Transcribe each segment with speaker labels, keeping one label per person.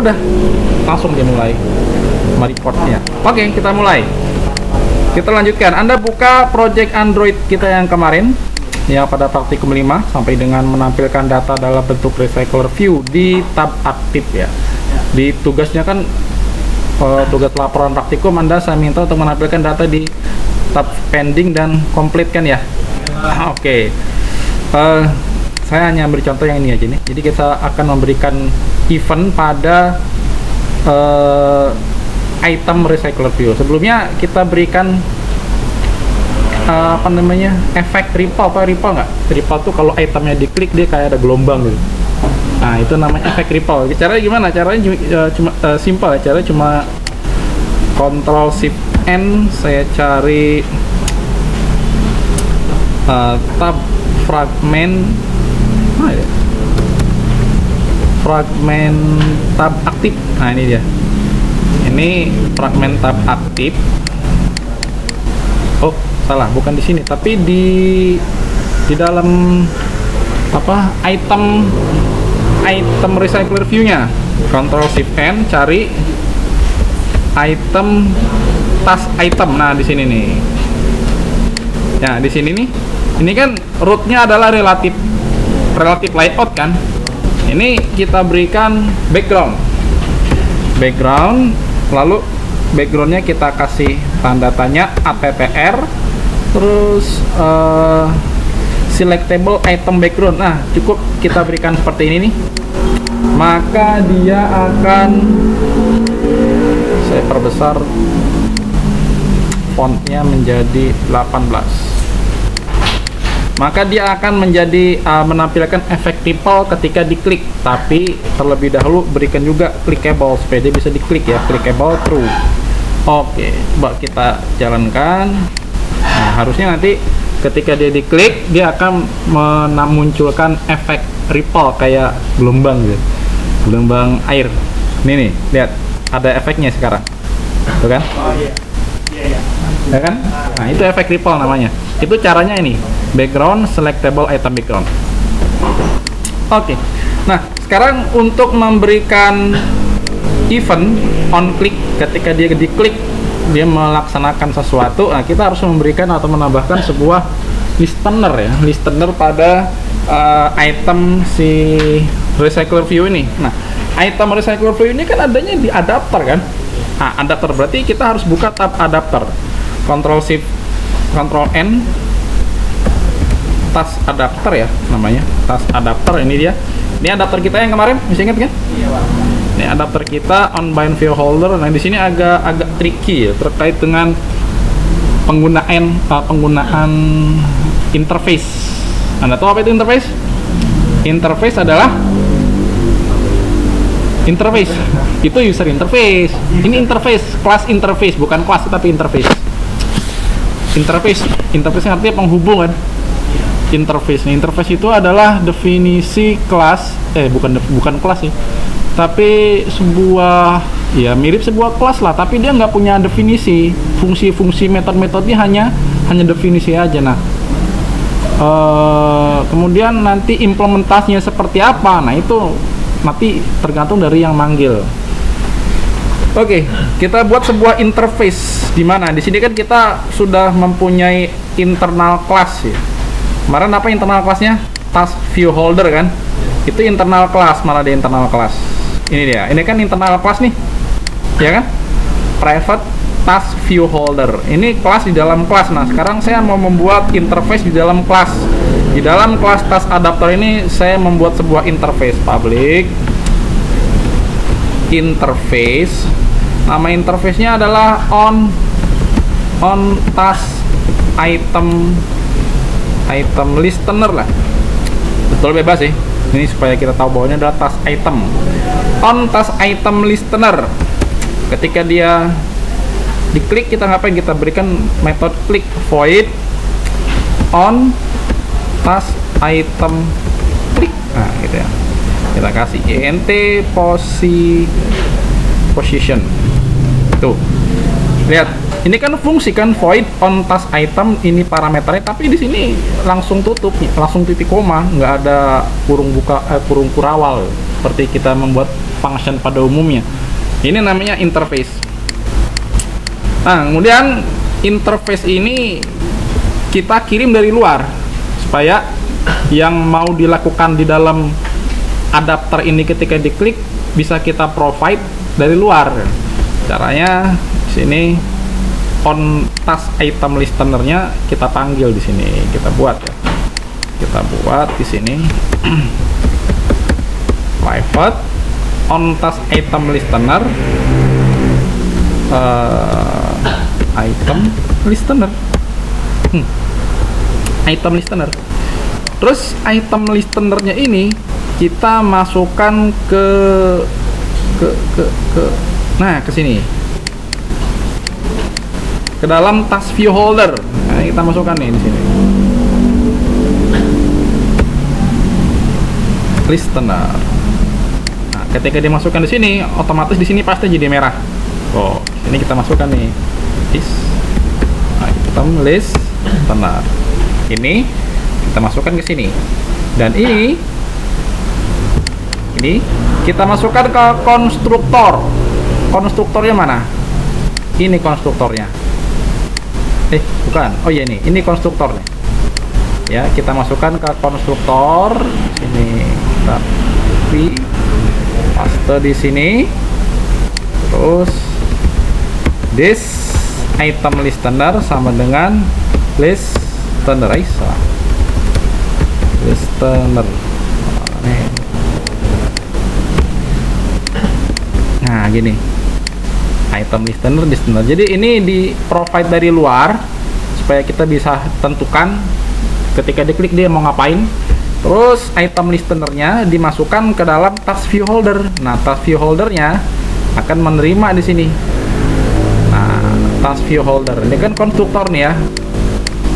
Speaker 1: udah langsung dia mulai merecordnya. Oke, kita mulai. Kita lanjutkan. Anda buka project Android kita yang kemarin, yang pada praktikum 5 sampai dengan menampilkan data dalam bentuk recycler view di tab aktif ya. Di tugasnya kan tugas laporan praktikum Anda saya minta untuk menampilkan data di tab pending dan complete kan ya. Oke. Saya hanya beri contoh yang ini aja nih. Jadi kita akan memberikan event pada item recycler view. Sebelumnya kita berikan apa namanya, efek ripple. Apa ripple nggak? Ripple tuh kalau itemnya diklik dia kayak ada gelombang gitu. Nah itu namanya efek ripple. Caranya gimana? Caranya cuma simple ya. Caranya cuma Ctrl Shift N. Saya cari tab fragment. Fragment tab aktif. Nah ini dia. Ini fragment tab aktif. Oh salah, bukan di sini, tapi di dalam apa item recycler view-nya. Ctrl Shift N, cari item task item. Nah di sini nih. Ya di sini nih. Ini kan root-nya adalah relatif layout kan. Ini kita berikan background, lalu backgroundnya kita kasih tanda tanya attr, terus selectable item background. Nah cukup kita berikan seperti ini nih, maka dia akan, saya perbesar fontnya menjadi 18. Maka dia akan menjadi menampilkan efek ripple ketika diklik, tapi terlebih dahulu berikan juga clickable supaya dia bisa diklik ya, clickable true. Oke, coba kita jalankan. Nah, harusnya nanti ketika dia diklik dia akan memunculkan efek ripple kayak gelombang gitu, gelombang air. Ini nih, lihat ada efeknya sekarang, tuh kan? Oh iya, iya. Ya kan? Nah itu efek ripple namanya. Itu caranya ini. Background selectable item background. Oke. Nah, sekarang untuk memberikan event on click, ketika dia diklik dia melaksanakan sesuatu. Nah, kita harus memberikan atau menambahkan sebuah listener ya, listener pada item si recycler view ini. Nah, item recycler view ini kan adanya di adapter kan. Nah, adapter berarti kita harus buka tab adapter. Ctrl Shift Ctrl N, task adapter ya namanya, task adapter. Ini dia, ini adapter kita yang kemarin, masih ingat kan? Iya Pak. Ini adapter kita on bind view holder. Nah di sini agak tricky ya terkait dengan penggunaan interface. Anda tahu apa itu interface? Interface adalah interface itu user interface. Ini interface, class interface, bukan kelas tapi interface. Interface artinya penghubung kan. Interface. Nah, interface itu adalah definisi kelas, bukan kelas sih, tapi sebuah, ya mirip sebuah kelas lah, tapi dia nggak punya definisi. Fungsi-fungsi metode-metodenya hanya definisi aja. Nah, kemudian nanti implementasinya seperti apa, nah itu nanti tergantung dari yang manggil. Oke, kita buat sebuah interface. Di mana? Di sini kan kita sudah mempunyai internal class ya. Kemarin apa internal classnya? Task view holder kan? Itu internal class, malah di internal class. Ini dia. Ini kan internal class nih, ya kan? Private task view holder. Ini kelas di dalam kelas. Nah, sekarang saya mau membuat interface di dalam kelas. Di dalam kelas task adapter ini saya membuat sebuah interface public interface. Nama interface-nya adalah on task item listener lah. Betul, bebas sih. Ini supaya kita tahu bahwa ini adalah task item. On task item listener. Ketika dia diklik, kita ngapain? Kita berikan metode click void on task item click. Nah, gitu ya. Kita kasih int position. Tuh. Lihat, ini kan fungsi kan void on task item, ini parameternya, tapi di sini langsung tutup, langsung titik koma, nggak ada kurung buka kurung kurawal. seperti kita membuat function pada umumnya. Ini namanya interface. Nah, kemudian interface ini kita kirim dari luar supaya yang mau dilakukan di dalam adapter ini ketika diklik bisa kita provide dari luar. Caranya di sini on task item listener-nya kita panggil di sini, kita buat ya. Kita buat di sini private on task item listener item listener item listener. Terus item listener-nya ini kita masukkan ke nah ke sini, ke dalam task view holder. Nah, kita masukkan nih di sini listener. Nah, ketika dimasukkan di sini, otomatis di sini pasti jadi merah. Oh, ini kita masukkan nih this item listener. Ini kita masukkan ke sini, dan ini kita masukkan ke konstruktor. Konstruktornya mana? Ini konstruktornya. Bukan. Oh iya, ini konstruktornya. Ya, kita masukkan ke konstruktor. Sini kita paste di sini. Terus this item listener sama dengan listener. Listener. Nah, gini. Item listener. Jadi ini di provide dari luar supaya kita bisa tentukan ketika diklik dia mau ngapain. Terus item listener-nya dimasukkan ke dalam task view holder. Nah, task view holder-nya akan menerima di sini. Nah, task view holder ini kan konstruktor nih ya,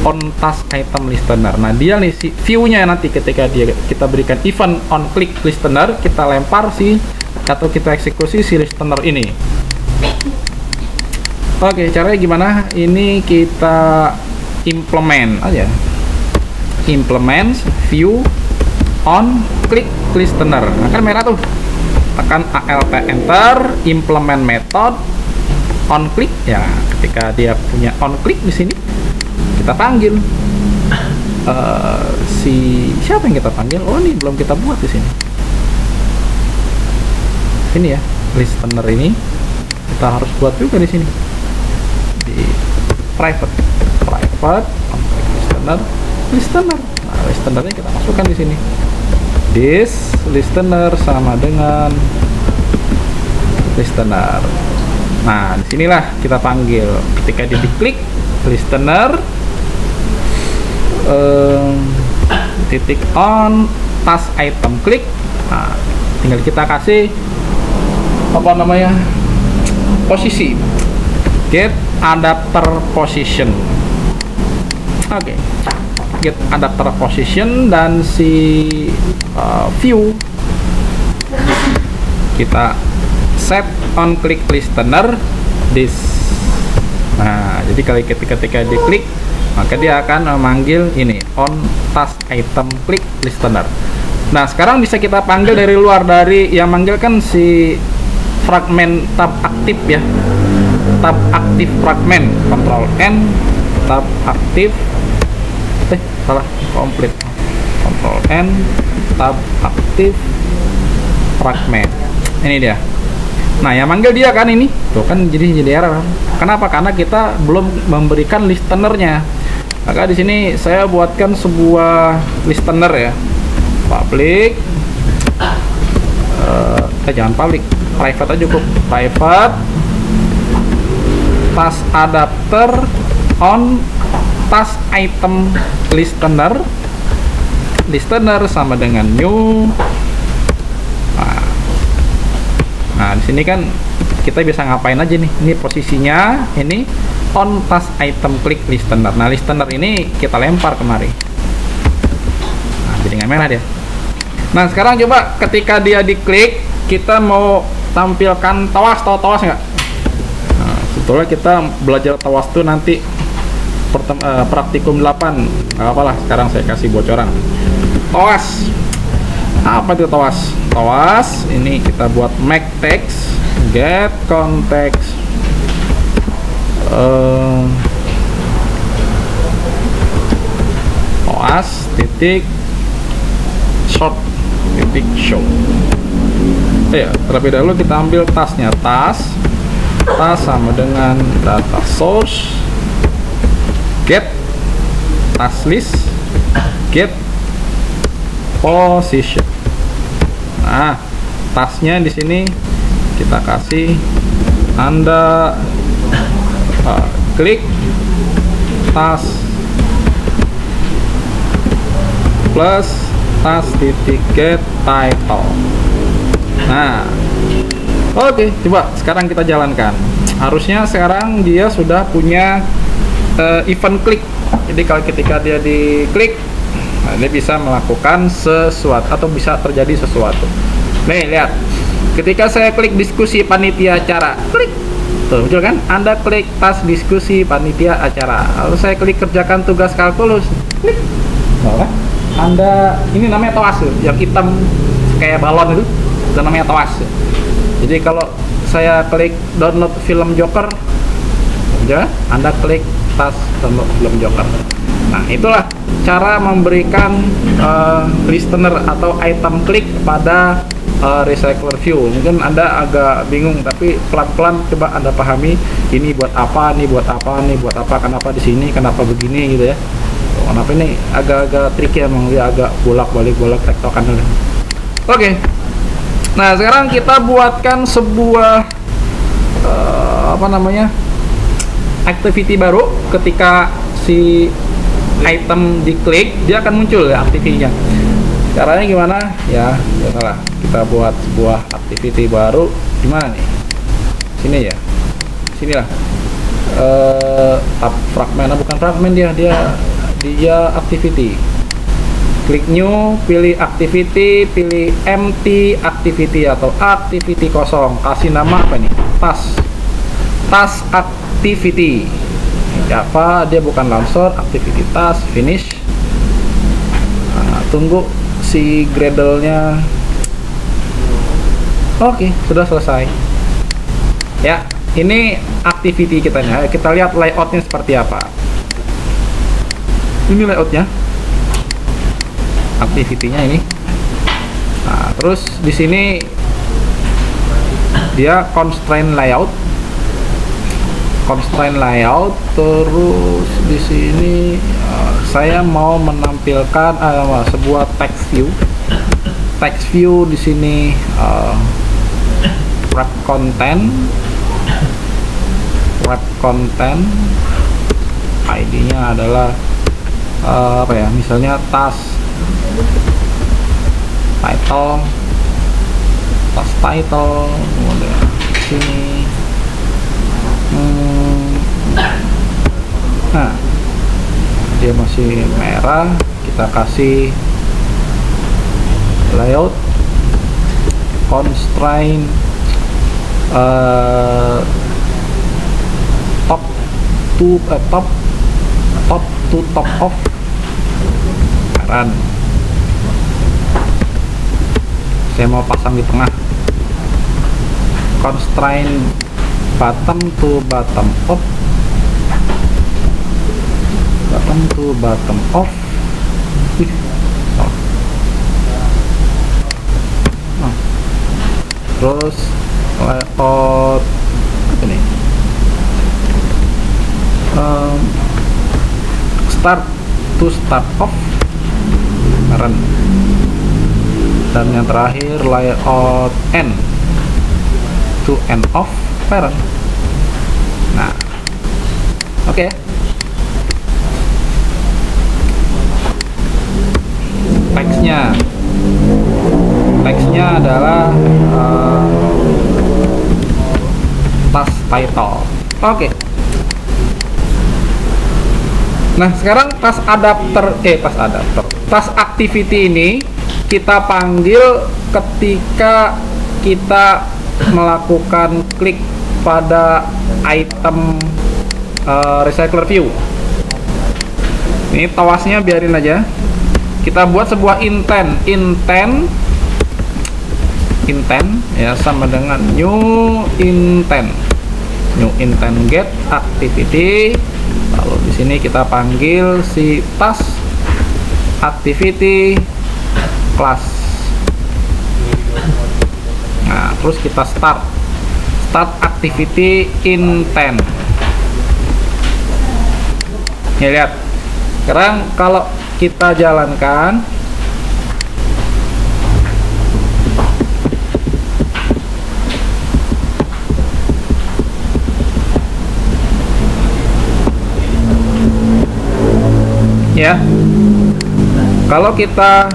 Speaker 1: on task item listener. Nah, dia nih si view-nya nanti ketika kita berikan event on click listener, kita lempar atau kita eksekusi si listener ini. Oke, caranya gimana? Ini kita implement aja. Implement view on click listener. Nah, kan merah tuh. Tekan ALT enter, implement method on click. Ya, ketika dia punya on click di sini, kita panggil siapa yang kita panggil? Oh, ini belum kita buat di sini. Ini ya, listener ini kita harus buat juga di sini. Di private on click listener. Nah, listenernya kita masukkan di sini. This listener sama dengan listener. Nah, disinilah kita panggil. Ketika diklik listener titik on task item klik. Nah, tinggal kita kasih apa namanya, posisi, get adapter position. Oke. Get adapter position, dan si view kita set on click listener this. Nah, jadi kalau ketika diklik maka dia akan memanggil ini on task item click listener. Nah, sekarang bisa kita panggil dari luar. Dari yang manggil kan si fragment tab aktif ya, tab aktif fragment, Ctrl N, tab aktif salah, komplit, Ctrl N, tab aktif fragment. Ini dia. Nah, yang manggil dia kan ini tuh kan, jadi error. Kenapa? Karena kita belum memberikan listenernya. Maka di sini saya buatkan sebuah listener ya, public, jangan public, private aja cukup, private task adapter on task item listener sama dengan new. Nah, di sini kan kita bisa ngapain aja nih. Ini posisinya ini on task item click listener. Nah, listener ini kita lempar kemari. Nah, jadi nggak merah dia. Nah, sekarang coba ketika dia diklik, kita mau tampilkan tawas, tahu tawas nggak? Nah, sebetulnya kita belajar tawas tuh nanti praktikum 8. Nggak apalah, sekarang saya kasih bocoran. Tawas. Apa itu tawas? Tawas ini kita buat make text, get context, tawas titik short titik show. Ya, terlebih dahulu kita ambil tasnya, tas sama dengan data source, get task list, get position. Nah, tasnya di sini kita kasih Anda klik tas plus tas titik get title. Nah, oke, coba sekarang kita jalankan. Harusnya sekarang dia sudah punya event klik. Jadi kalau ketika dia diklik, nah, dia bisa melakukan sesuatu atau bisa terjadi sesuatu. Nih, lihat. Ketika saya klik diskusi panitia acara, klik. Tuh, muncul kan? Anda klik tas diskusi panitia acara. Lalu saya klik kerjakan tugas kalkulus. Klik. Nah, Anda, ini namanya tawas, yang hitam kayak balon itu namanya tawas. Jadi kalau saya klik download film Joker, ya, Anda klik tas download film Joker. Nah, itulah cara memberikan listener atau item klik pada recycler view. Mungkin Anda agak bingung, tapi pelan-pelan coba Anda pahami ini buat apa, nih buat apa, nih buat apa, kenapa di sini, kenapa begini gitu ya. Kenapa ini agak-agak tricky emang, dia agak bolak-balik tektokan dulu. Oke. Nah, sekarang kita buatkan sebuah activity baru. Ketika si item diklik, dia akan muncul ya activity-nya. Caranya gimana? Ya, biasalah. Kita buat sebuah activity baru. Gimana nih? Sini ya. Sinilah. Fragment, bukan fragment, dia activity. Klik new, pilih activity, pilih empty activity atau activity kosong. Kasih nama apa nih? Tas activity. Apa? Dia bukan launcher, activity task, finish. Nah, tunggu si Gradle-nya. Oke, sudah selesai. Ya, ini activity kita nih. Kita lihat layoutnya seperti apa. Ini layoutnya. Activity-nya ini. Nah, terus di sini dia constraint layout. Terus di sini saya mau menampilkan sebuah text view. Text view di sini wrap content. ID-nya adalah misalnya task title, kemudian sini. Nah, dia masih merah, kita kasih layout constraint top to top of run. Saya mau pasang di tengah. Constraint bottom to bottom of. Terus layout ini start to start off run, dan yang terakhir layout end to end off parent. Nah, oke. Teksnya adalah task title. Oke. Nah, sekarang task activity ini kita panggil ketika kita melakukan klik pada item recycler view. Ini tawasnya biarin aja. Kita buat sebuah intent intent ya, sama dengan new intent get activity. Lalu di sini kita panggil si task activity class. Nah, terus kita start activity intent. Nih lihat. Sekarang kalau kita jalankan, ya, kalau kita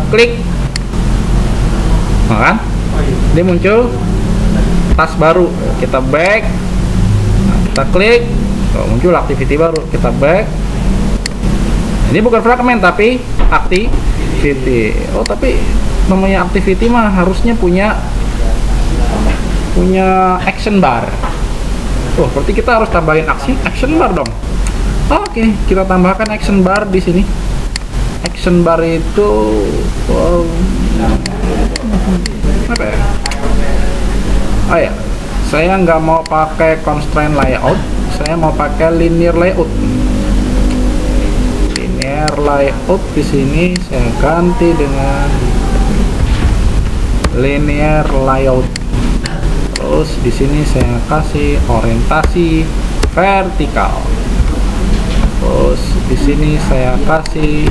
Speaker 1: klik, kan dia muncul task baru. Kita back, nah, kita klik, muncul activity baru. Kita back, ini bukan fragment tapi activity. Oh, tapi namanya activity mah harusnya punya action bar. Oh, berarti kita harus tambahin action bar dong. Oke, kita tambahkan action bar di sini. Action bar itu apa ya? Oh ya, saya nggak mau pakai constraint layout, saya mau pakai linear layout. Linear layout di sini saya ganti dengan linear layout. Terus di sini saya kasih orientasi vertikal. Terus di sini saya kasih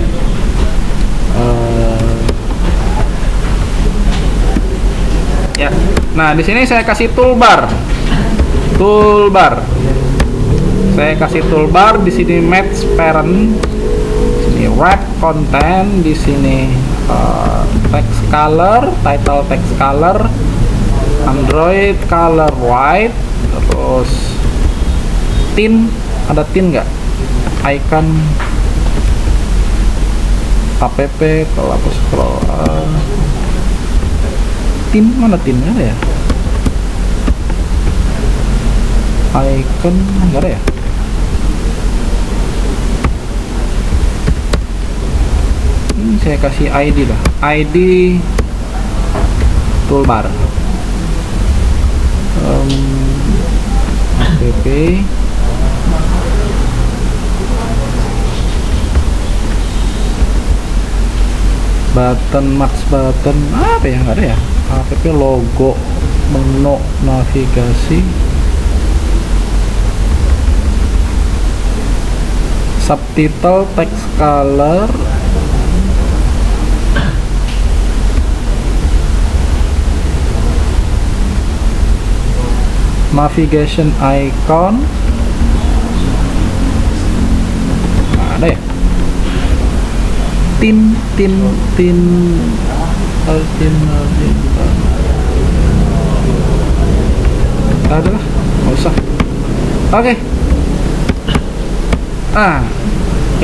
Speaker 1: ya. Nah, di sini saya kasih toolbar. Saya kasih toolbar di sini match parent, sini wrap content, di sini text color, title text color, Android color white, terus tint, ada tint nggak? Icon app, kalau aku scroll tint, mana tintnya ada ya? Icon nggak ada ya? Ini saya kasih ID lah, ID toolbar, app button, max button, apa ya, nggak ada ya? App logo, menu navigasi, subtitle, text color, navigation icon, nggak ada ya? Tin ada lah, nggak usah. Oke.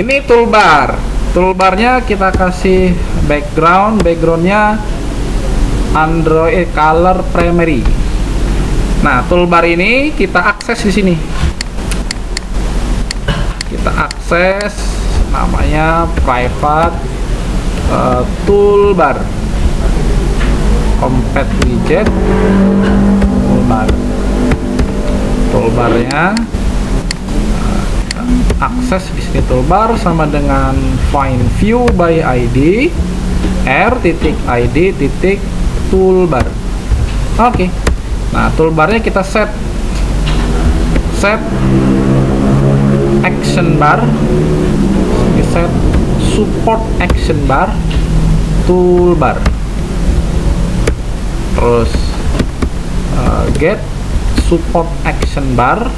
Speaker 1: Ini toolbarnya kita kasih backgroundnya Android color primary. Nah, toolbar ini kita akses di sini. Kita akses, namanya private toolbar, compat widget toolbarnya akses di sini. Toolbar sama dengan find view by ID r.id toolbar. Oke. Nah, toolbarnya kita set action bar, set support action bar toolbar, terus get support action bar,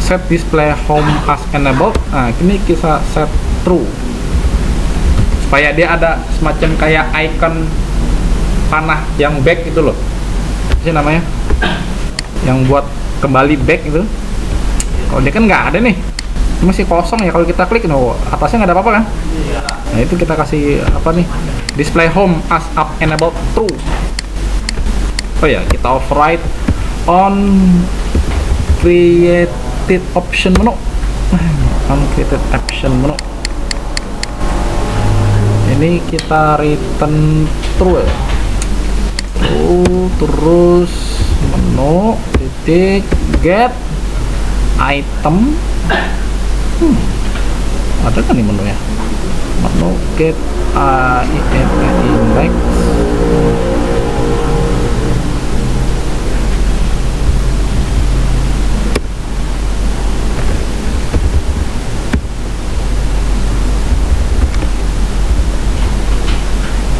Speaker 1: set display home as enabled. Nah, ini kita set true supaya dia ada semacam kayak icon panah yang back itu loh, sih namanya, yang buat kembali back itu. Kalau dia kan nggak ada nih, masih kosong ya. Kalau kita klik, atasnya nggak ada apa-apa kan? Nah, itu kita kasih apa nih, display home as up enabled true. Oh ya, kita override on created option menu, on created option menu. Ini kita return true ya. terus menu titik get item. Ada kan nih menunya? Menu get index.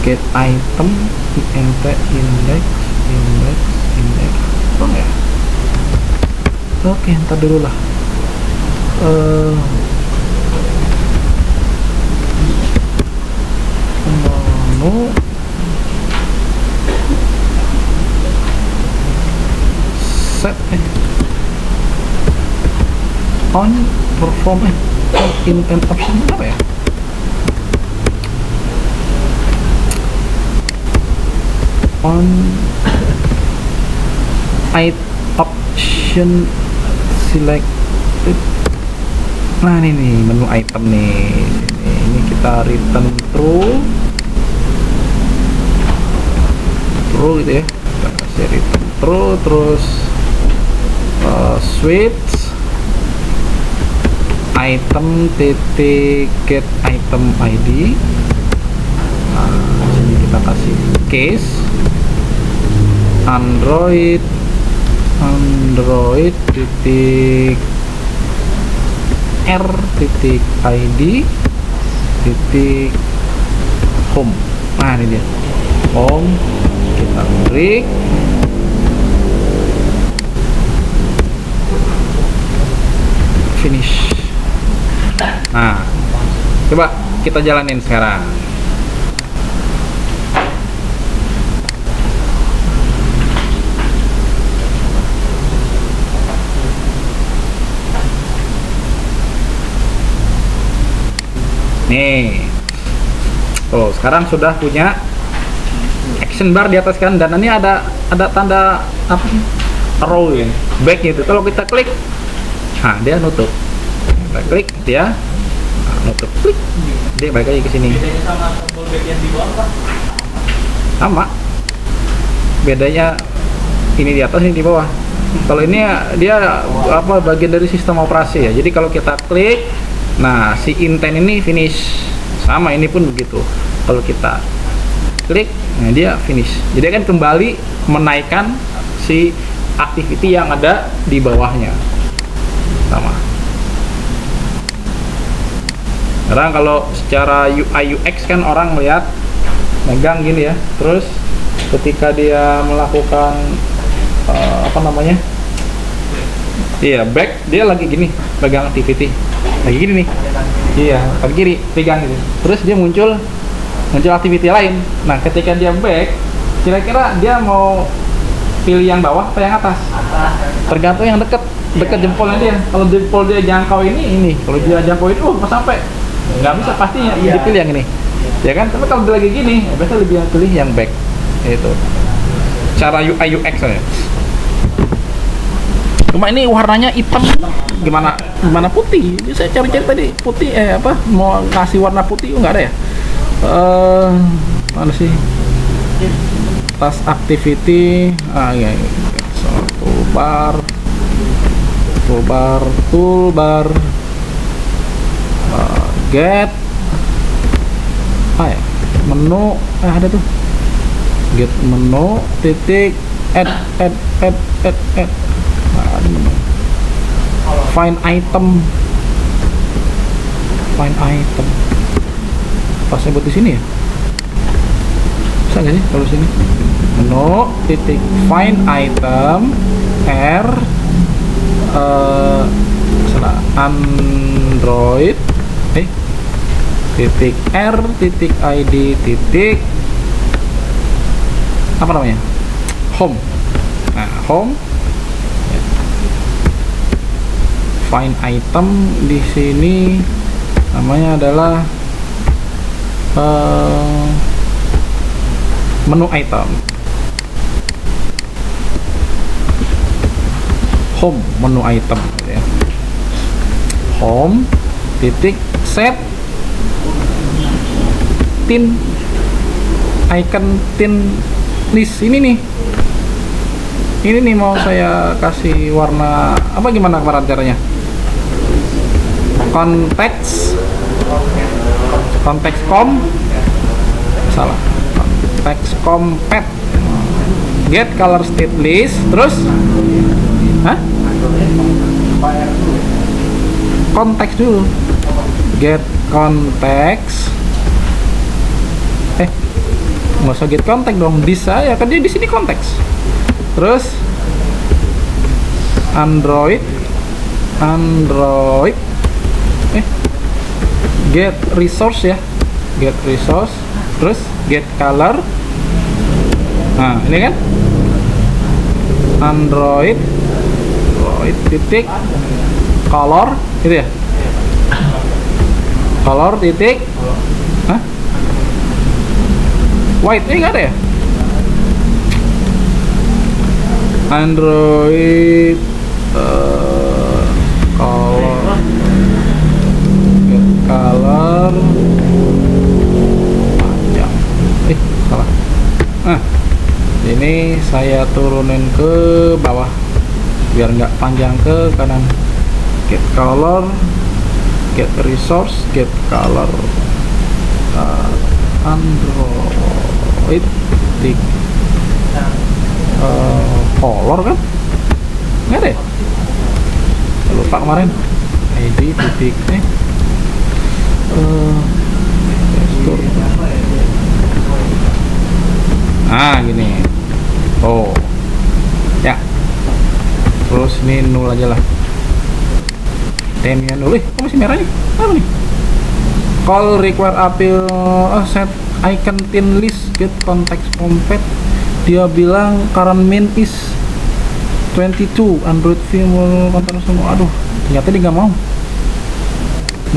Speaker 1: Get item index. Oh ya. Oke, ntar dulu lah. Menu set on perform intent option apa ya? On option selected. Nah ini nih menu item nih. Ini kita return true gitu ya. Kita kasih return true, terus switch item titik get item ID. Nah, sini kita kasih case Android titik r titik id titik home. Nah ini dia home, kita break finish. Nah coba kita jalanin sekarang. Nih, oh sekarang sudah punya action bar di atas kan, dan ini ada tanda apa sih, arrow ya, back gitu. Kalau kita klik, nah dia nutup. Kita klik dia nutup, klik dia balik lagi ke sini. Bedanya sama tombol back yang di bawah apa? Sama. Bedanya ini di atas, ini di bawah. Kalau ini dia apa, bagian dari sistem operasi ya. Jadi kalau kita klik, nah si intent ini finish, sama ini pun begitu. Kalau kita klik, nah dia finish. Jadi akan kembali menaikkan si activity yang ada di bawahnya. Sama. Sekarang kalau secara UI UX kan orang melihat megang gini ya, terus ketika dia melakukan apa namanya, iya back, dia lagi gini pegang activity lagi gini nih, iya kaki kiri pegang gitu, terus dia muncul activity lain. Nah ketika dia back, kira-kira dia mau pilih yang bawah atau yang atas? Tergantung yang dekat jempolnya dia. Kalau jempol dia jangkau ini, kalau dia jangkau ini pas sampai, nggak bisa, pastinya dipilih yang ini ya kan. Tapi kalau dia lagi gini, biasanya lebih pilih yang back. Itu cara UI UX ya. Cuma ini warnanya hitam, gimana putih. Jadi saya cari-cari tadi putih, mau kasih warna putih nggak ada ya. Mana sih task activity, ya, so, toolbar, get ya, menu ada tuh, get menu titik add. Nah, ada menu find item pasnya buat di sini ya, bisa nggak sih kalau sini menu titik find item r Android titik r titik id titik apa namanya, home. Nah home, find item di sini namanya adalah menu item, home menu item ya. Home titik set tin icon tin list ini nih mau saya kasih warna apa, gimana kemarin caranya? Konteks salah, konteks compact, get color state list, terus konteks dulu, get konteks, nggak usah get konteks dong, di saya kan dia di sini konteks, terus Android get resource ya, get resource, terus get color. Nah ini kan Android titik color gitu ya, color titik white, ini nggak ada ya? Android color panjang, salah. Ini saya turunin ke bawah biar nggak panjang ke kanan. Get color, get resource, get color, Android titik color kan? Nggak ada ya? Lupa kemarin. ID titik gini. Oh ya, terus ini nul aja lah, temnya nul. Kok masih merah nih? Apa nih? Call require appeal set icon thin list get context compact. Dia bilang current min is 22 Android firmware konten semua. Aduh, ternyata dia nggak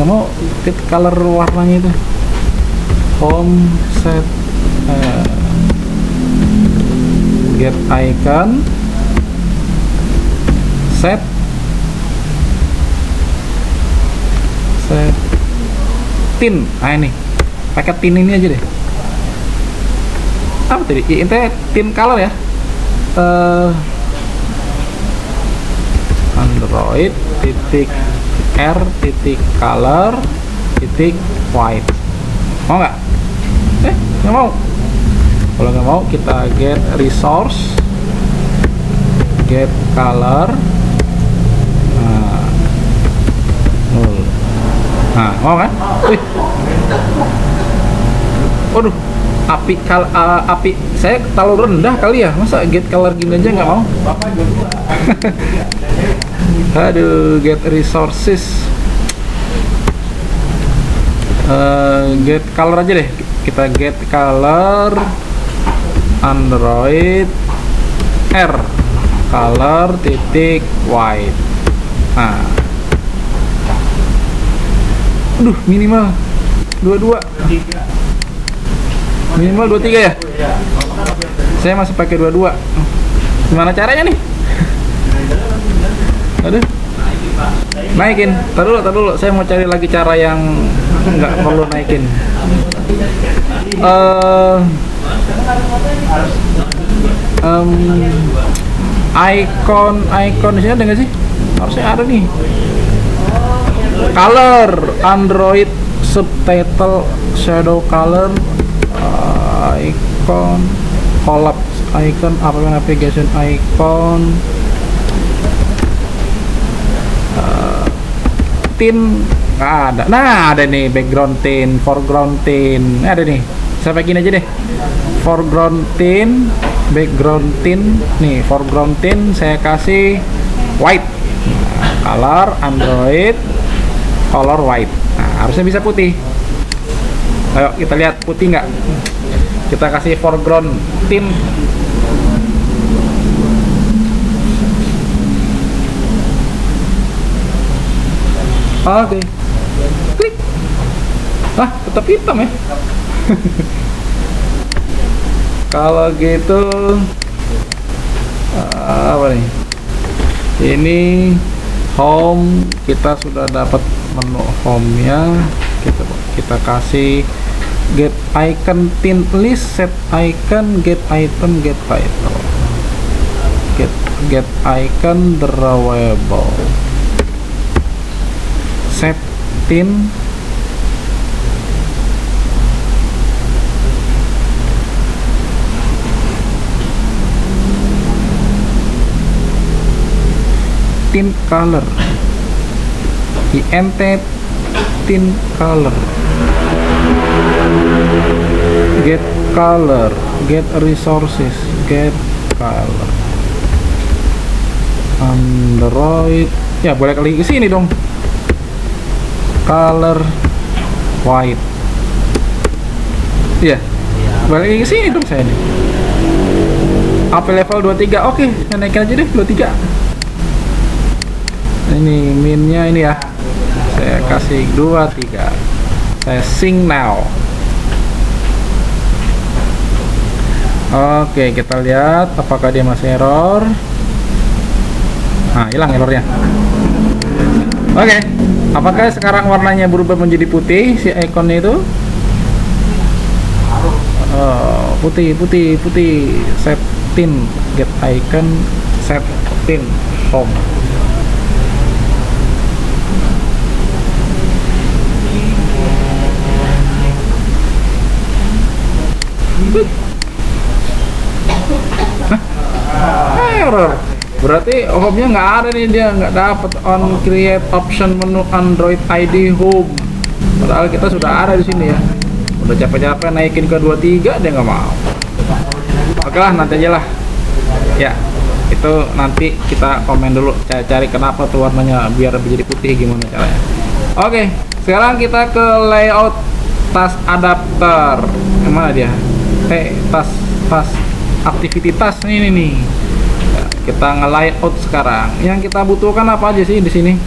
Speaker 1: mau get color warnanya itu. Home set get icon set thin. Ini pakai thin ini aja deh. Apa tadi? Intinya thin color ya. Android titik R titik color titik white. Mau nggak? Nggak mau. Kalau nggak mau kita get resource, get color. Mau kan? Waduh, api saya terlalu rendah kali ya, masa get color gini aja nggak mau. Aduh, get resources, get color aja deh, kita get color Android R color titik white. Aduh, minimal 22, minimal 23 ya. Saya masih pakai 22. Gimana caranya nih? Aduh, naikin. Tar dulu, saya mau cari lagi cara yang nggak perlu naikin. Icon di sini ada nggak sih? Harusnya ada nih. Color Android subtitle shadow color icon collapse icon application icon thin ada. Nah, ada nih background thin, foreground thin. Ada nih. Saya pakai aja deh. Foreground thin, background thin. Nih, foreground thin saya kasih white. Color Android color white. Nah, harusnya bisa putih. Ayo kita lihat putih nggak. Kita kasih foreground thin. Oke. Klik. Tetap hitam ya. Kalau gitu apa nih? Ini home, kita sudah dapat menu home-nya. Kita kasih get icon tint list, set icon, get item, get title, get icon drawable, set tint, tint color, int tint color, get color, get resources, get color, Android ya, boleh klik ke sini dong, color white ya, boleh klik ke sini dong saya nih. AP level 23, oke, saya naikin aja deh 23. Ini minnya ini ya, saya kasih 23, saya sync now. Oke, kita lihat apakah dia masih error. Nah, hilang errornya. Oke, apakah sekarang warnanya berubah menjadi putih si ikonnya itu? Putih. Set tint, get icon, set tint, home. Error, berarti home-nya nggak ada nih, dia nggak dapat on create option menu Android ID home, padahal kita sudah ada di sini ya. Udah capek-capek naikin ke 23, dia nggak mau. Oke lah, nanti aja lah ya, itu nanti kita komen dulu, cari kenapa tuh warnanya biar menjadi putih, gimana caranya. Oke, sekarang kita ke layout tas adapter. Yang mana dia? Tas activity task ini nih. Ya, kita nge-layout sekarang. Yang kita butuhkan apa aja sih di sini?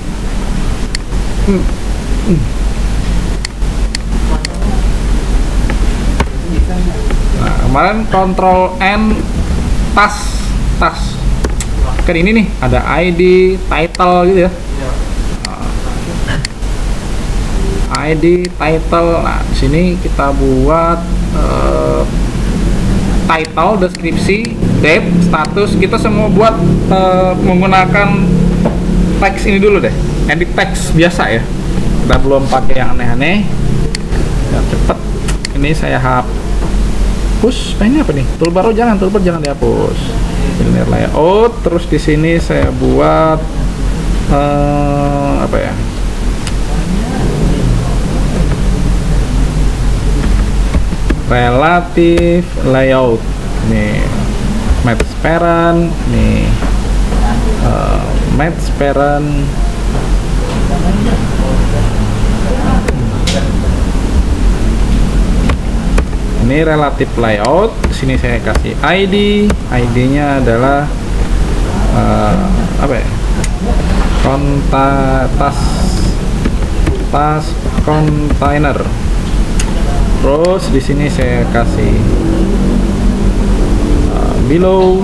Speaker 1: Nah, kemarin Control N tas. Kan ini nih, ada ID, title gitu ya. ID, title. Nah, di sini kita buat title, deskripsi, date, status, kita semua buat menggunakan teks ini dulu deh, edit teks biasa ya, kita belum pakai yang aneh-aneh ya, cepet. Ini saya hapus. Ini apa nih, toolbar? Toolbar jangan dihapus. Ini layout, terus di sini saya buat apa ya, relative layout. Nih match parent, nih match parent. Ini relative layout. Sini saya kasih ID. ID-nya adalah apa ya? Tas container. Terus di sini saya kasih below.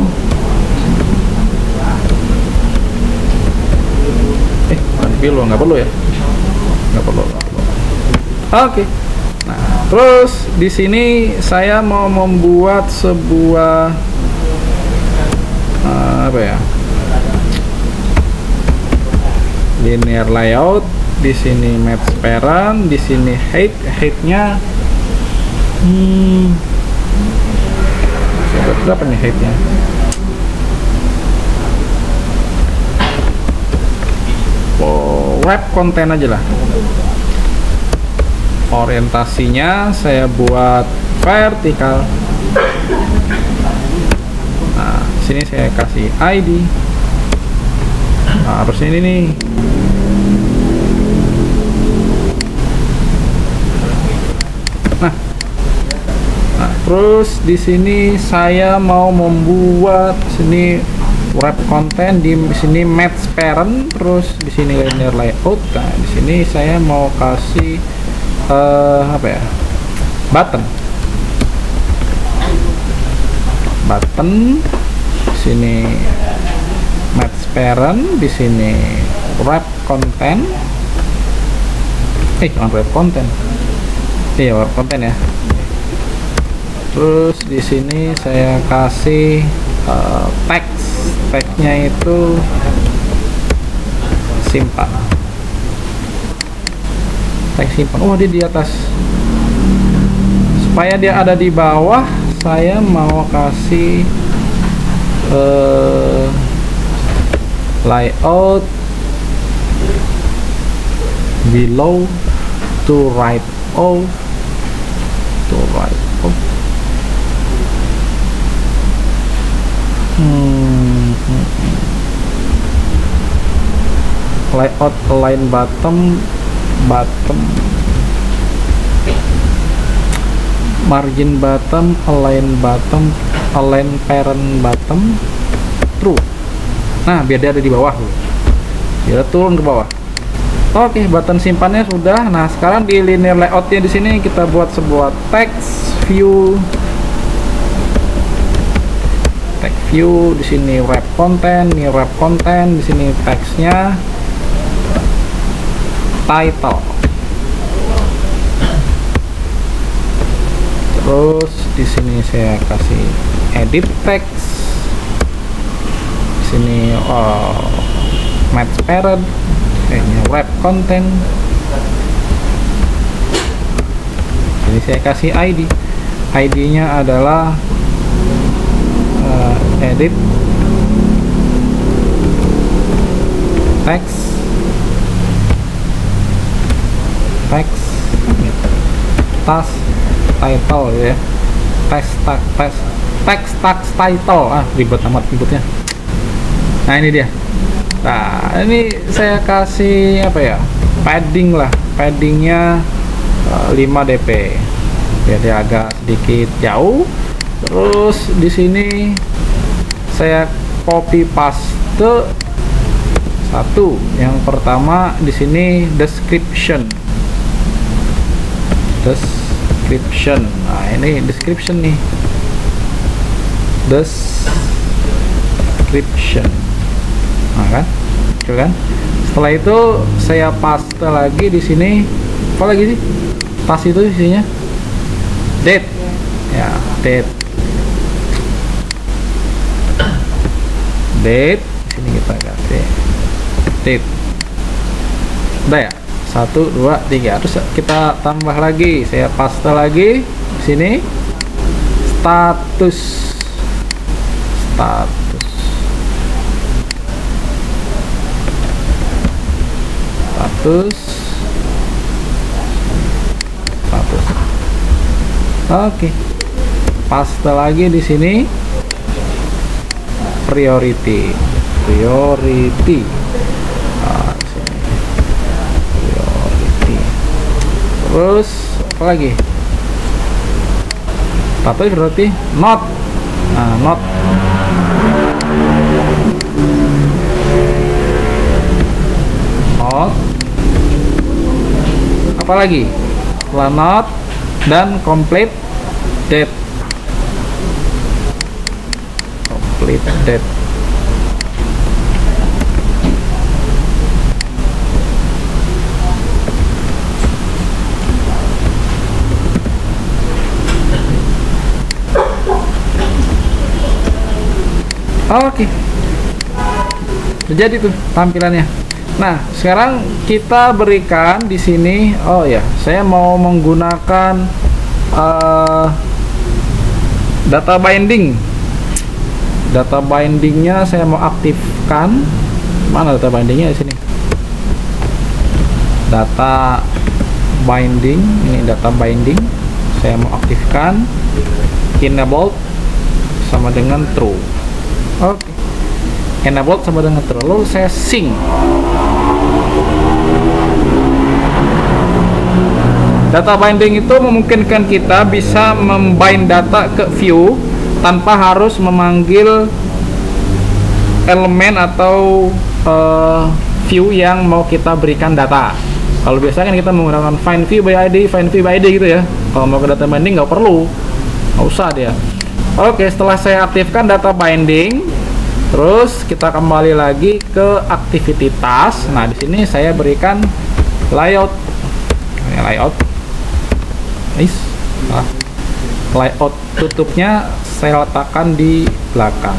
Speaker 1: Below nggak perlu ya? Nggak perlu. Oke. Nah, terus di sini saya mau membuat sebuah apa ya? Linear layout. Di sini match parent, di sini height-nya berapa nih height-nya? Wrap content aja lah. Orientasinya saya buat vertikal. Nah, sini saya kasih ID. Nah, harus ini nih. Nah, terus di sini saya mau membuat sini wrap content, di sini match parent, terus di sini linear layout. Nah, di sini saya mau kasih apa ya? Button. Di sini match parent, di sini wrap content. Jangan wrap content. Iya, web content ya. Terus di sini saya kasih tagnya itu simpan. Tag simpan. Oh, dia di atas. Supaya dia ada di bawah, saya mau kasih layout below to right of layout align bottom margin bottom align parent bottom true. Nah, biar dia ada di bawah, biar turun ke bawah. Oke, button simpannya sudah. Nah, sekarang di linear layoutnya di sini kita buat sebuah text view. Text view di sini wrap content, new wrap content, di sini teksnya title. Terus di sini saya kasih edit text. Di sini match parent, kayaknya wrap content. Jadi saya kasih ID. ID-nya adalah edit text task title ya, text title. Ribet amat ribetnya. Nah, ini dia. Nah, ini saya kasih apa ya, padding lah, paddingnya 5 dp biar dia agak sedikit jauh. Terus di sini saya copy paste satu. Yang pertama di sini description. Nah, ini description nih. Description. Nah, kan? Gitu kan? Setelah itu saya paste lagi di sini. Apa lagi sih? Tas itu isinya date. Ya, date. Di sini kita kasih date. Udah ya? 1, 2, 3. Terus kita tambah lagi, saya paste lagi di sini status. Oke. Paste lagi di sini priority. Terus apa lagi? Status berarti not. Nah, not. Apa lagi? Setelah not dan complete date. Oke. Jadi tuh tampilannya. Nah, sekarang kita berikan di sini. Oh ya, saya mau menggunakan data binding. Data bindingnya saya mau aktifkan. Mana data bindingnya? Di sini. Data binding. Ini data binding. Saya mau aktifkan. Enabled sama dengan true. Oke. Enabled sama dengan true. Lalu saya sync. Data binding itu memungkinkan kita bisa membind data ke view tanpa harus memanggil elemen atau view yang mau kita berikan data. Kalau biasanya kan kita menggunakan find view by ID gitu ya. Kalau mau ke data binding nggak perlu, nggak usah dia. Oke, setelah saya aktifkan data binding, terus kita kembali lagi ke activity task. Nah, di sini saya berikan layout. Ah, layout tutupnya saya letakkan di belakang,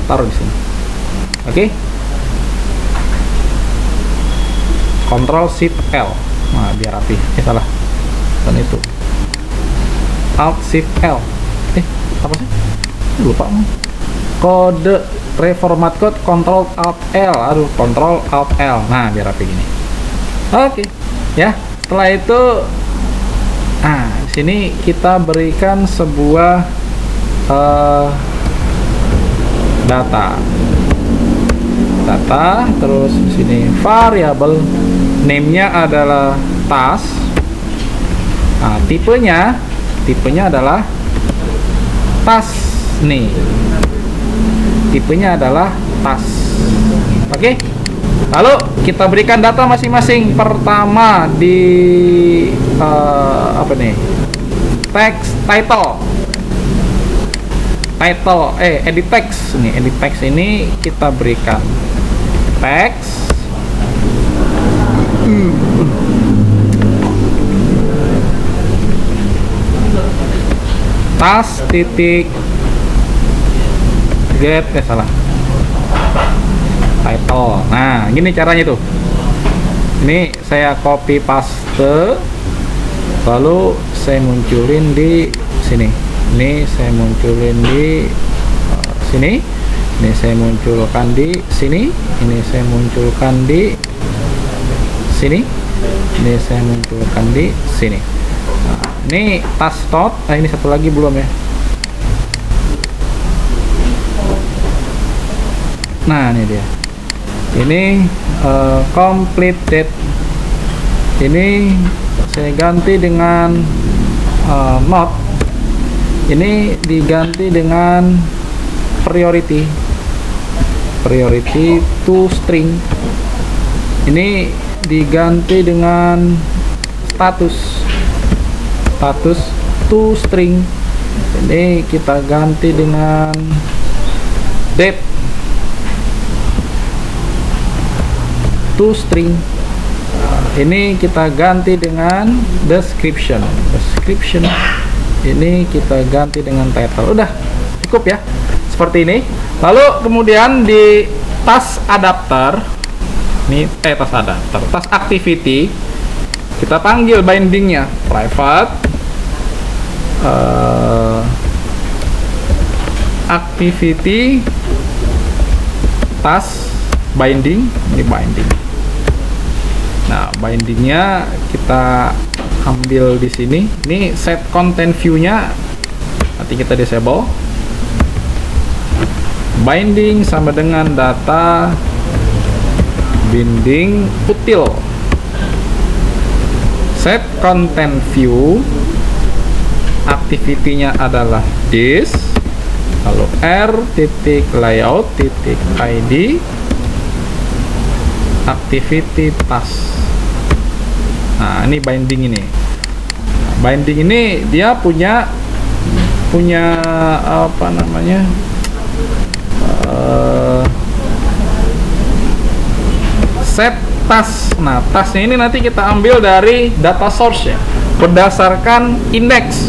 Speaker 1: taruh di sini. Oke. Ctrl Shift L. Nah, biar rapi. Salah. Dan itu. Alt Shift L. Apa sih? Lupa. Kode reformat code Ctrl Alt L. Aduh, Ctrl Alt L. Nah, biar rapi gini. Oke. Ya, setelah itu di sini kita berikan sebuah data, terus di sini variabel name-nya adalah task. Nah, tipenya adalah task nih. Tipenya adalah task. Oke. Lalu kita berikan data masing-masing. Pertama di apa nih? Text title edit text nih. Edit text ini kita berikan text task titik get salah title. Nah, gini caranya tuh. Ini saya copy paste, lalu saya munculin di sini. Ini saya munculin di sini. Ini saya munculkan di sini. Ini saya munculkan di sini. Ini saya munculkan di sini. Nah, ini task tot. Nah, ini satu lagi belum ya. Nah, ini dia. Ini completed. Ini saya ganti dengan not. Ini diganti dengan priority to string. Ini diganti dengan status to string. Ini kita ganti dengan date to string. Ini kita ganti dengan description. Ini kita ganti dengan title. Udah cukup ya, seperti ini. Lalu kemudian di task adapter, ini task activity, kita panggil bindingnya private activity task binding. Ini binding. Nah, bindingnya kita ambil di sini. Ini set content view-nya nanti kita disable. Binding sama dengan data binding util. Set content view, activity-nya adalah this, lalu r.layout.id activity task. Nah, ini binding ini. Binding ini dia punya apa namanya? Set task. Nah, tasknya ini nanti kita ambil dari data source ya, berdasarkan indeks.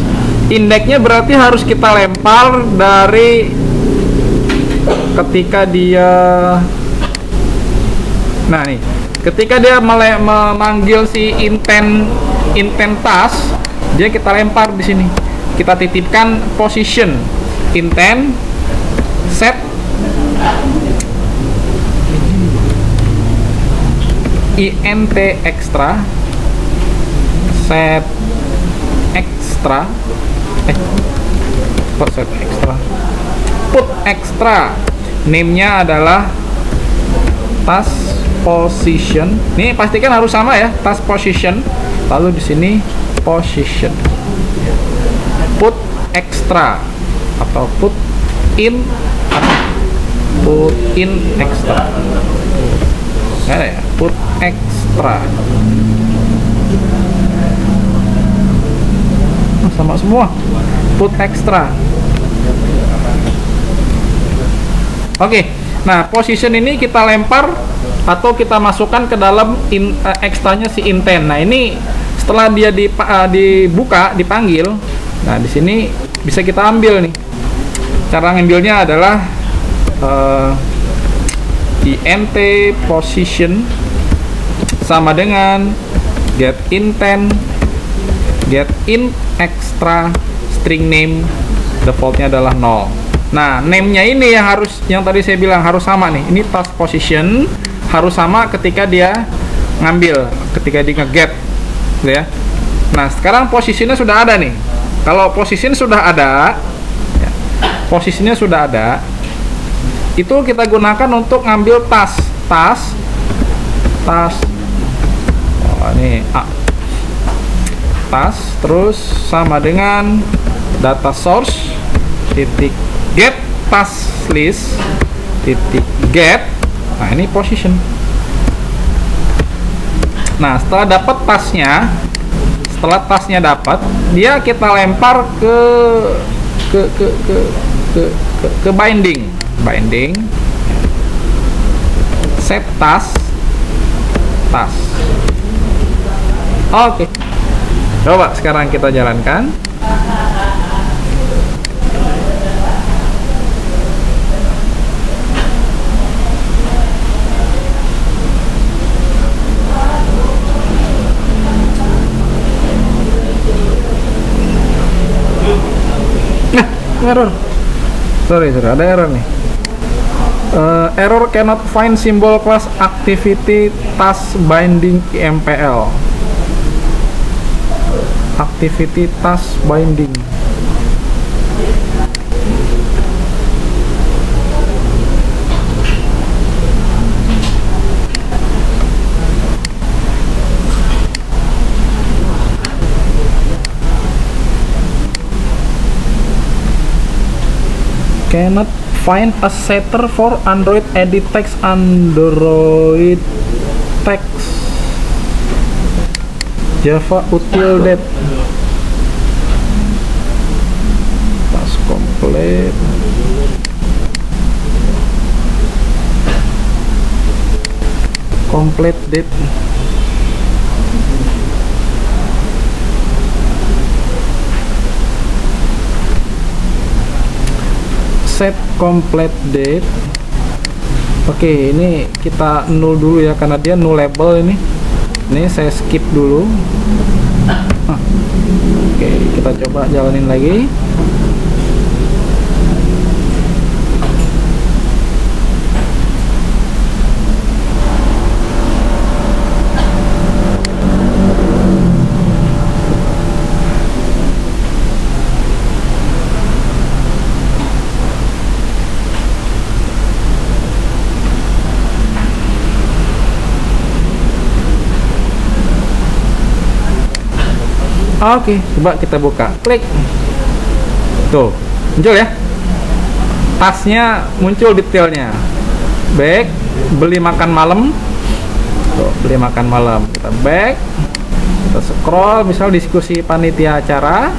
Speaker 1: Indeksnya berarti harus kita lempar dari ketika dia. Nah, nih. Ketika dia memanggil si intent task, dia kita lempar di sini. Kita titipkan position intent set int extra set extra set extra put extra. Name-nya adalah task position. Ini pastikan harus sama ya, task position. Lalu di sini position. Put extra atau put in extra. Nggak ada ya, put extra. Sama semua. Put extra. Oke. Nah, position ini kita lempar atau kita masukkan ke dalam ekstranya si intent. Nah, ini Setelah dia dibuka, dipanggil, nah di sini bisa kita ambil nih. Cara ngambilnya adalah int position sama dengan get intent, get int extra string name, defaultnya adalah 0. Nah, name-nya ini yang tadi saya bilang harus sama nih. Ini task position harus sama ketika dia ngambil, ketika dia nge-get, gitu ya. Nah, sekarang posisinya sudah ada nih. Kalau posisinya sudah ada, ya, posisinya sudah ada, itu kita gunakan untuk ngambil tas. Oh, ini tas, terus sama dengan data source titik get task list titik get. Nah, ini position. Nah, setelah dapat tasnya, dapat, dia kita lempar ke binding, set task. Oke. Coba sekarang kita jalankan. Error. Sorry, ada error nih. Error cannot find symbol class activity task binding MPL. Activity task binding. Cannot find a setter for Android edit text Android text Java util det task complete det set complete date. Oke, ini kita null dulu ya karena dia nullable ini. Ini saya skip dulu. Oke, kita coba jalanin lagi. Oke, coba kita buka, klik, tuh muncul ya, tasnya muncul detailnya, back, beli makan malam, tuh beli makan malam, kita back, kita scroll, misal diskusi panitia acara,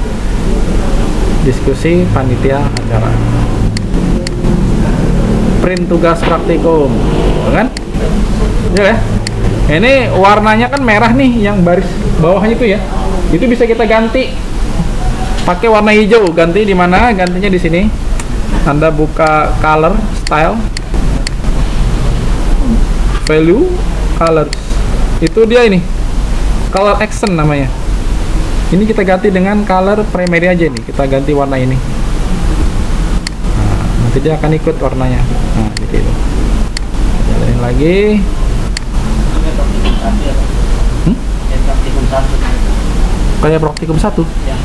Speaker 1: print tugas praktikum, kan, ya, ini warnanya kan merah nih, yang baris bawahnya itu ya. Itu bisa kita ganti pakai warna hijau. Ganti di mana? Gantinya di sini. Anda buka color, style, value, colors. Itu dia ini. Color action namanya. Ini kita ganti dengan color primary aja nih. Kita ganti warna ini. Nah, nanti dia akan ikut warnanya. Nah, gitu. Jalanin lagi. Kayak praktikum 1 yang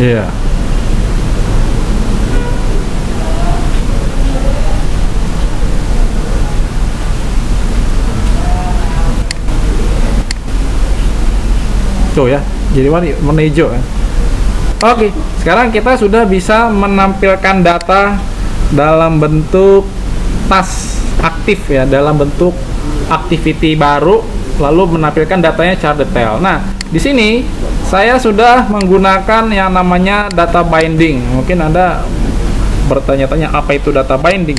Speaker 1: iya. Tuh ya, jadi warna hijau kan. Oke, sekarang kita sudah bisa menampilkan data dalam bentuk task aktif ya, dalam bentuk activity baru, lalu menampilkan datanya secara detail. Nah, di sini saya sudah menggunakan yang namanya data binding. Mungkin Anda bertanya-tanya apa itu data binding.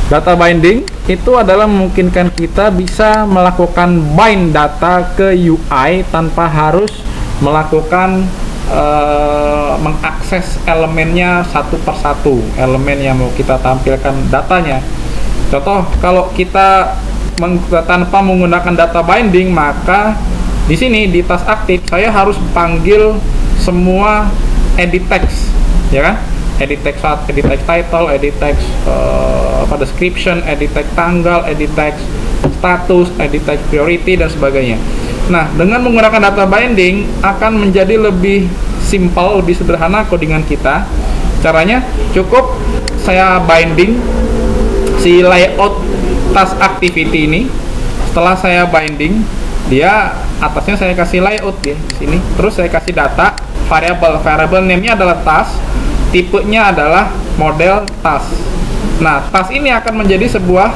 Speaker 1: Data binding itu adalah memungkinkan kita bisa melakukan bind data ke UI tanpa harus melakukan mengakses elemennya satu persatu, elemen yang mau kita tampilkan datanya. Contoh, kalau kita tanpa menggunakan data binding, maka di sini di tas aktif saya harus panggil semua edit text, ya kan? Edit text title, edit text description, edit text tanggal, edit text status, edit text priority dan sebagainya. Nah, dengan menggunakan data binding akan menjadi lebih simpel, lebih sederhana codingan kita. Caranya cukup saya binding si layout task activity ini. Setelah saya binding, dia atasnya saya kasih layout ya di sini. Terus saya kasih data variable name-nya adalah task. Tipenya adalah model task. Nah, task ini akan menjadi sebuah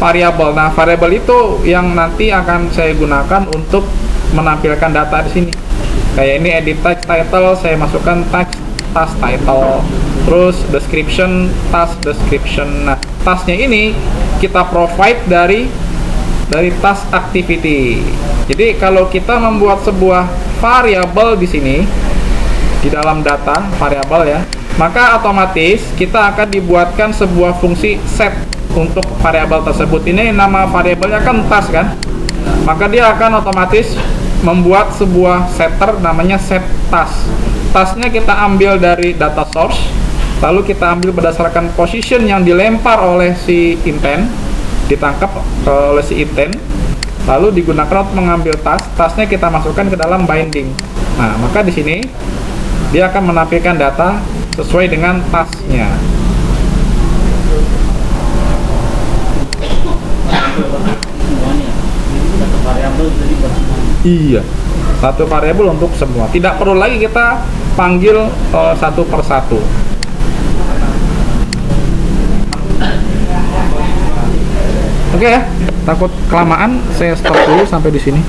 Speaker 1: variabel. Nah, variabel itu yang nanti akan saya gunakan untuk menampilkan data di sini. Kayak ini edit text title, saya masukkan text task title. Terus description task description. Nah, tasknya ini kita provide dari task activity. Jadi kalau kita membuat sebuah variabel di sini di dalam data variabel ya, maka otomatis kita akan dibuatkan sebuah fungsi set untuk variabel tersebut. Ini nama variabelnya kan task kan, maka dia akan otomatis membuat sebuah setter namanya set task. Tasknya kita ambil dari data source, lalu kita ambil berdasarkan position yang dilempar oleh si intent, ditangkap oleh si intent, lalu digunakan untuk mengambil task. Tasknya kita masukkan ke dalam binding. Nah, maka di sini dia akan menampilkan data sesuai dengan tasknya. Iya, satu variabel untuk semua. Tidak perlu lagi kita panggil satu persatu. Oke ya, takut kelamaan, saya stop dulu sampai di sini.